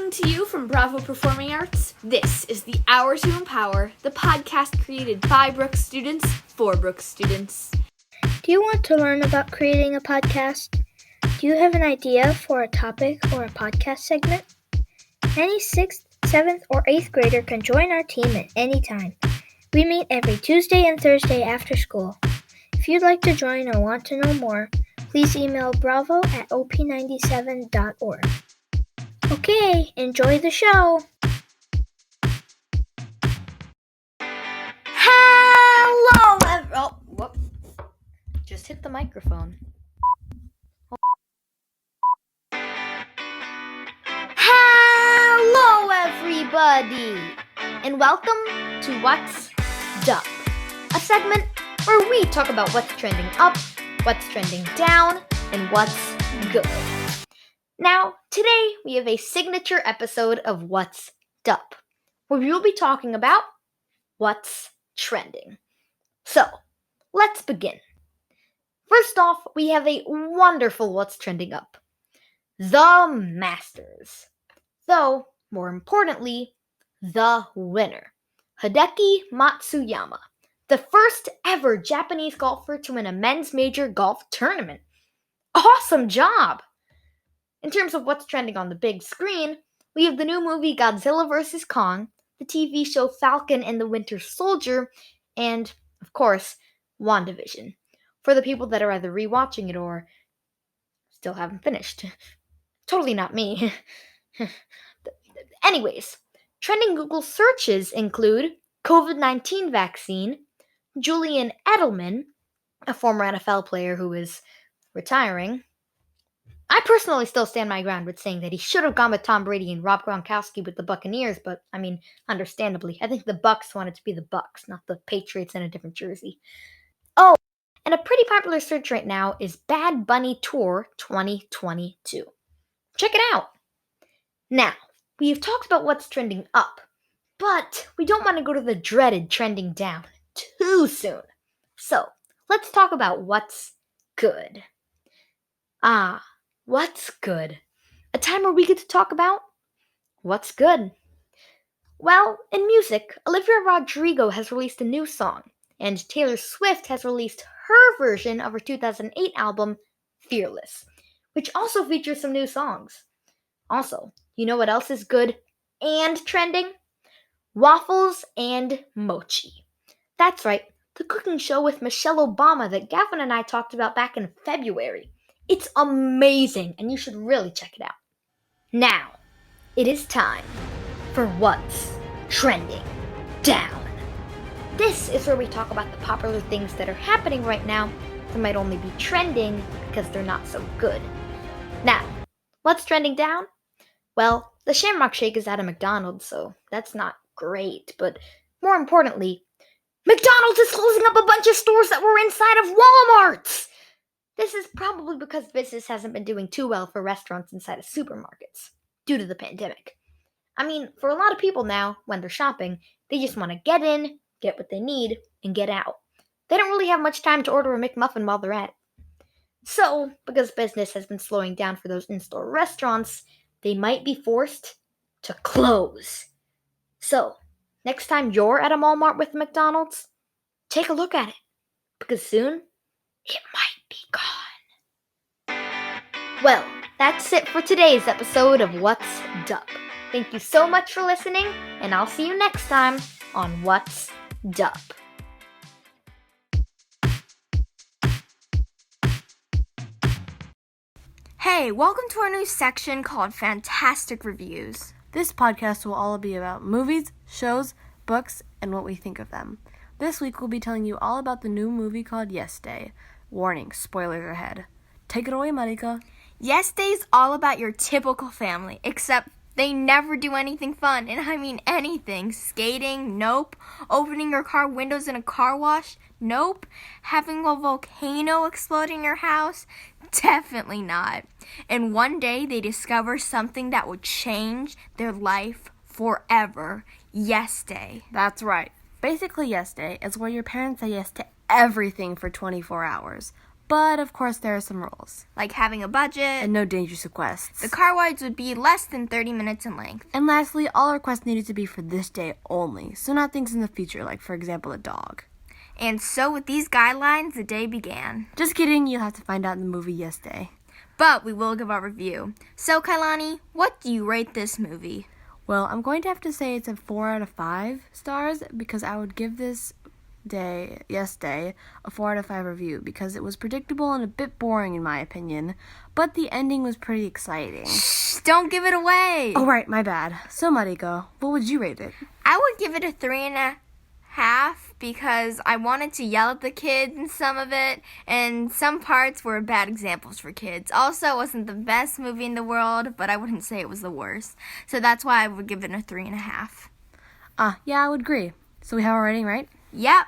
Coming to you from Bravo Performing Arts, this is the Hour to Empower, the podcast created by Brooks students for Brooks students. Do you want to learn about creating a podcast? Do you have an idea for a topic or a podcast segment? Any 6th, 7th, or 8th grader can join our team at any time. We meet every Tuesday and Thursday after school. If you'd like to join or want to know more, please email bravo@op97.org. Okay, enjoy the show! Hello, just hit the microphone. Hello, everybody, and welcome to What's Up, a segment where we talk about what's trending up, what's trending down, and what's good. Now, today we have a signature episode of What's Up, where we will be talking about what's trending. So, let's begin. First off, we have a wonderful what's trending up. The Masters. Though, more importantly, the winner. Hideki Matsuyama, the first ever Japanese golfer to win a men's major golf tournament. Awesome job! In terms of what's trending on the big screen, we have the new movie Godzilla vs. Kong, the TV show Falcon and the Winter Soldier, and, of course, WandaVision, for the people that are either rewatching it or still haven't finished. Totally not me. Anyways, trending Google searches include COVID-19 vaccine, Julian Edelman, a former NFL player who is retiring. I personally still stand my ground with saying that he should have gone with Tom Brady and Rob Gronkowski with the Buccaneers, but, understandably, I think the Bucs wanted to be the Bucs, not the Patriots in a different jersey. Oh, and a pretty popular search right now is Bad Bunny Tour 2022. Check it out! Now, we've talked about what's trending up, but we don't want to go to the dreaded trending down too soon. So, let's talk about what's good. What's good? A time where we get to talk about what's good. Well, in music, Olivia Rodrigo has released a new song, and Taylor Swift has released her version of her 2008 album, Fearless, which also features some new songs. Also, you know what else is good and trending? Waffles and mochi. That's right, the cooking show with Michelle Obama that Gavin and I talked about back in February. It's amazing, and you should really check it out. Now, it is time for What's Trending Down. This is where we talk about the popular things that are happening right now that might only be trending because they're not so good. Now, what's trending down? Well, the Shamrock Shake is at a McDonald's, so that's not great, but more importantly, McDonald's is closing up a bunch of stores that were inside of Walmart's! This is probably because business hasn't been doing too well for restaurants inside of supermarkets due to the pandemic. For a lot of people now, when they're shopping, they just want to get in, get what they need, and get out. They don't really have much time to order a McMuffin while they're at it. So, because business has been slowing down for those in-store restaurants, they might be forced to close. So, next time you're at a Walmart with McDonald's, take a look at it, because soon it might be gone. Well, that's it for today's episode of What's Up. Thank you so much for listening, and I'll see you next time on What's Up. Hey, welcome to our new section called Fantastic Reviews. This podcast will all be about movies, shows, books, and what we think of them. This week we'll be telling you all about the new movie called Yes Day. Warning, spoilers ahead. Take it away, Mariko. Yes Day's all about your typical family, except they never do anything fun, and I mean anything. Skating? Nope. Opening your car windows in a car wash? Nope. Having a volcano explode in your house? Definitely not. And one day they discover something that would change their life forever. Yes Day. That's right. Basically, Yes Day is where your parents say yes to everything for 24 hours. But of course there are some rules. Like having a budget. And no dangerous requests. The car rides would be less than 30 minutes in length. And lastly, all requests needed to be for this day only, so not things in the future, like for example a dog. And so with these guidelines, the day began. Just kidding, you'll have to find out in the movie Yes Day. But we will give our review. So Kailani, what do you rate this movie? Well, I'm going to have to say it's a 4 out of 5 stars because I would give this Yes Day, a 4 out of 5 review because it was predictable and a bit boring in my opinion, but the ending was pretty exciting. Shh, don't give it away! Oh right, my bad. So Mariko, what would you rate it? I would give it a 3.5 because I wanted to yell at the kids in some of it, and some parts were bad examples for kids. Also, it wasn't the best movie in the world, but I wouldn't say it was the worst. So that's why I would give it a 3.5. Yeah, I would agree. So we have our rating, right? Yep.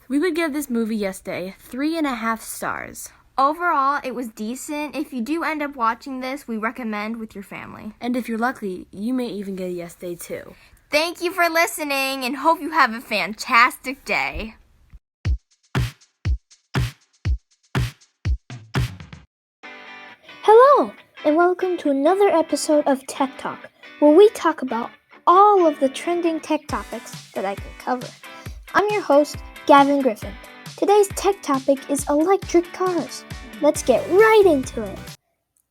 We would give this movie Yes Day 3.5 stars. Overall, it was decent. If you do end up watching this, we recommend with your family. And if you're lucky, you may even get a Yes Day too. Thank you for listening and hope you have a fantastic day. Hello, and welcome to another episode of Tech Talk, where we talk about all of the trending tech topics that I can cover. I'm your host, Gavin Griffin. Today's tech topic is electric cars. Let's get right into it.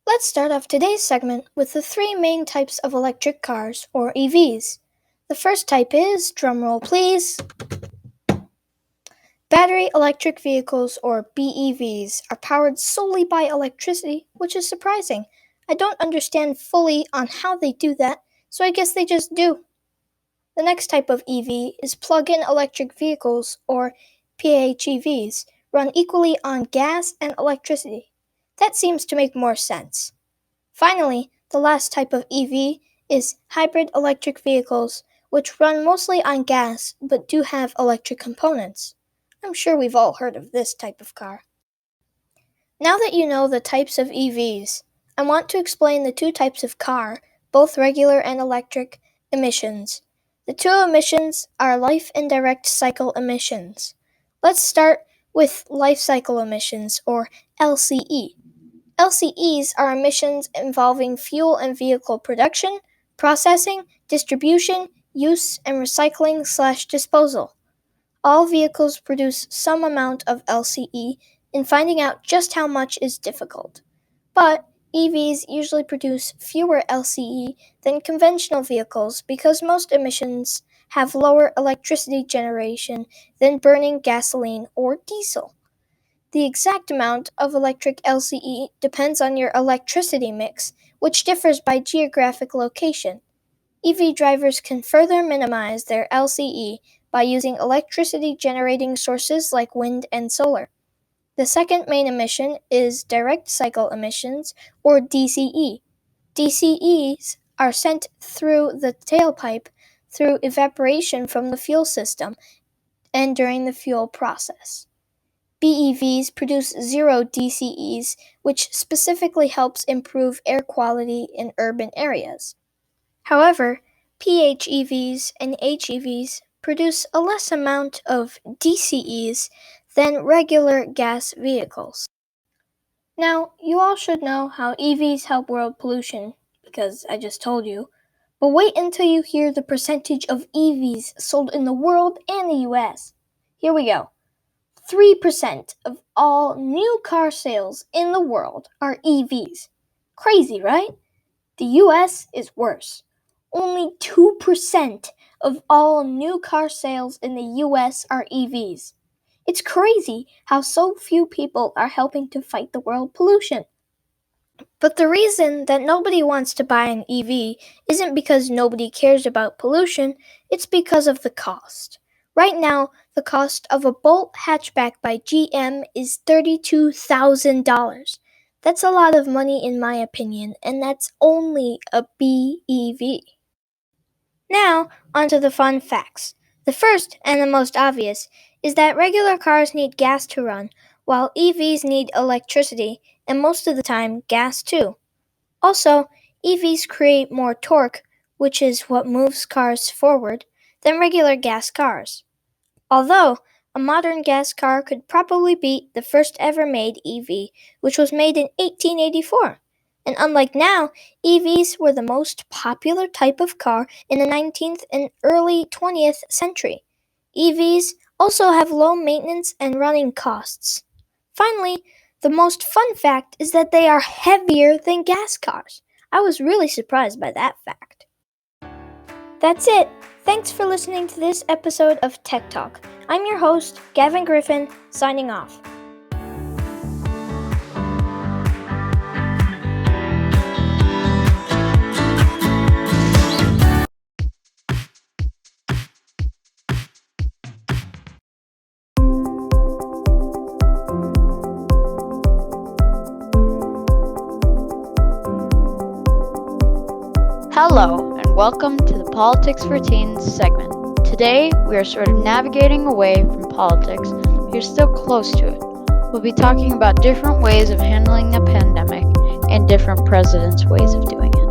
Let's start off today's segment with the three main types of electric cars, or EVs. The first type is, drumroll please, battery electric vehicles, or BEVs, are powered solely by electricity, which is surprising. I don't understand fully on how they do that, so I guess they just do. The next type of EV is plug-in electric vehicles, or PHEVs, run equally on gas and electricity. That seems to make more sense. Finally, the last type of EV is hybrid electric vehicles, which run mostly on gas but do have electric components. I'm sure we've all heard of this type of car. Now that you know the types of EVs, I want to explain the two types of car, both regular and electric, emissions. The two emissions are life and direct cycle emissions. Let's start with life cycle emissions, or LCE. LCEs are emissions involving fuel and vehicle production, processing, distribution, use, and recycling/disposal. All vehicles produce some amount of LCE, and finding out just how much is difficult. But EVs usually produce fewer LCE than conventional vehicles because most emissions have lower electricity generation than burning gasoline or diesel. The exact amount of electric LCE depends on your electricity mix, which differs by geographic location. EV drivers can further minimize their LCE by using electricity-generating sources like wind and solar. The second main emission is direct cycle emissions, or DCE. DCEs are sent through the tailpipe through evaporation from the fuel system and during the fuel process. BEVs produce zero DCEs, which specifically helps improve air quality in urban areas. However, PHEVs and HEVs produce a less amount of DCEs than regular gas vehicles. Now, you all should know how EVs help world pollution, because I just told you. But wait until you hear the percentage of EVs sold in the world and the US. Here we go. 3% of all new car sales in the world are EVs. Crazy, right? The US is worse. Only 2% of all new car sales in the US are EVs. It's crazy how so few people are helping to fight the world pollution. But the reason that nobody wants to buy an EV isn't because nobody cares about pollution, it's because of the cost. Right now, the cost of a Bolt hatchback by GM is $32,000. That's a lot of money in my opinion, and that's only a BEV. Now, onto the fun facts. The first, and the most obvious, is that regular cars need gas to run, while EVs need electricity, and most of the time, gas too. Also, EVs create more torque, which is what moves cars forward, than regular gas cars. Although, A modern gas car could probably beat the first ever made EV, which was made in 1884. And unlike now, EVs were the most popular type of car in the 19th and early 20th century. EVs also have low maintenance and running costs. Finally, the most fun fact is that they are heavier than gas cars. I was really surprised by that fact. That's it. Thanks for listening to this episode of Tech Talk. I'm your host, Gavin Griffin, signing off. Hello, and welcome to the Politics for Teens segment. Today, we are sort of navigating away from politics, but you're still close to it. We'll be talking about different ways of handling the pandemic and different presidents' ways of doing it.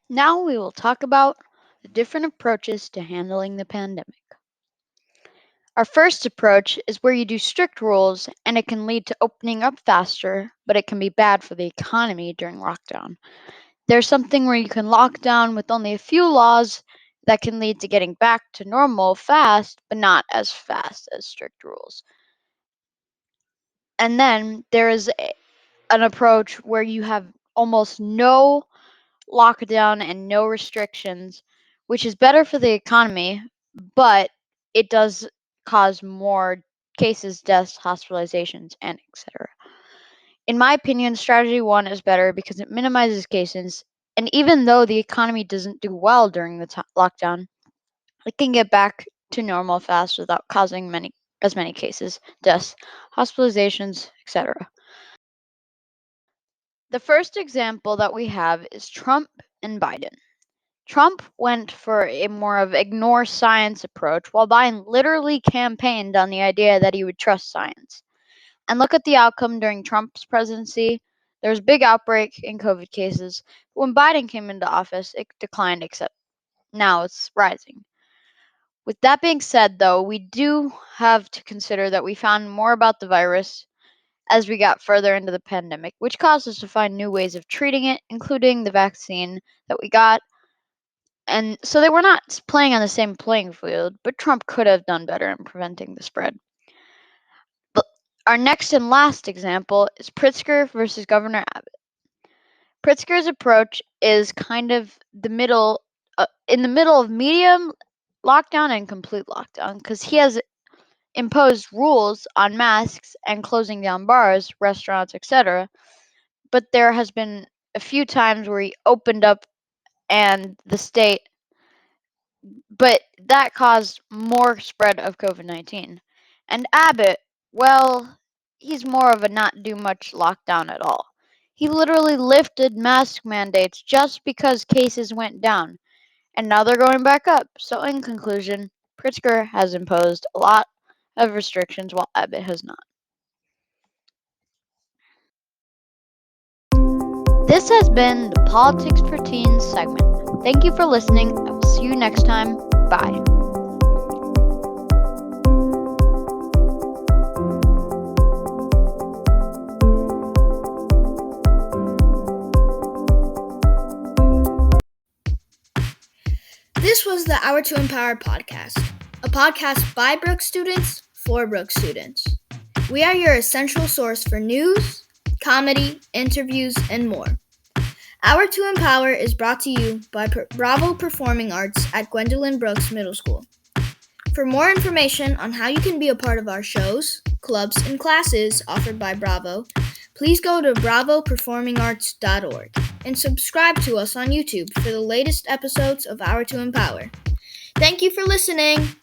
Now we will talk about the different approaches to handling the pandemic. Our first approach is where you do strict rules, and it can lead to opening up faster, but it can be bad for the economy during lockdown. There's something where you can lock down with only a few laws that can lead to getting back to normal fast, but not as fast as strict rules. And then there is an approach where you have almost no lockdown and no restrictions, which is better for the economy, but it does cause more cases, deaths, hospitalizations, and etc. In my opinion, strategy 1 is better because it minimizes cases, and even though the economy doesn't do well during the lockdown, it can get back to normal fast without causing as many cases, deaths, hospitalizations, etc. The first example that we have is Trump and Biden. Trump went for a more of ignore science approach, while Biden literally campaigned on the idea that he would trust science. And look at the outcome during Trump's presidency. There was a big outbreak in COVID cases. But when Biden came into office, it declined, except now it's rising. With that being said, though, we do have to consider that we found more about the virus as we got further into the pandemic, which caused us to find new ways of treating it, including the vaccine that we got. And so they were not playing on the same playing field, but Trump could have done better in preventing the spread. But our next and last example is Pritzker versus Governor Abbott. Pritzker's approach is kind of in the middle of medium lockdown and complete lockdown, because he has imposed rules on masks and closing down bars, restaurants, etc. But there has been a few times where he opened up and the state, but that caused more spread of COVID-19. And Abbott, well, he's more of a not do much lockdown at all. He literally lifted mask mandates just because cases went down, and now they're going back up. So in conclusion, Pritzker has imposed a lot of restrictions while Abbott has not. This has been the Politics for Teens segment. Thank you for listening. I will see you next time. Bye. This was the Hour to Empower podcast, a podcast by Brooks students for Brooks students. We are your essential source for news, comedy, interviews, and more. Hour to Empower is brought to you by Bravo Performing Arts at Gwendolyn Brooks Middle School. For more information on how you can be a part of our shows, clubs, and classes offered by Bravo, please go to bravoperformingarts.org and subscribe to us on YouTube for the latest episodes of Hour to Empower. Thank you for listening.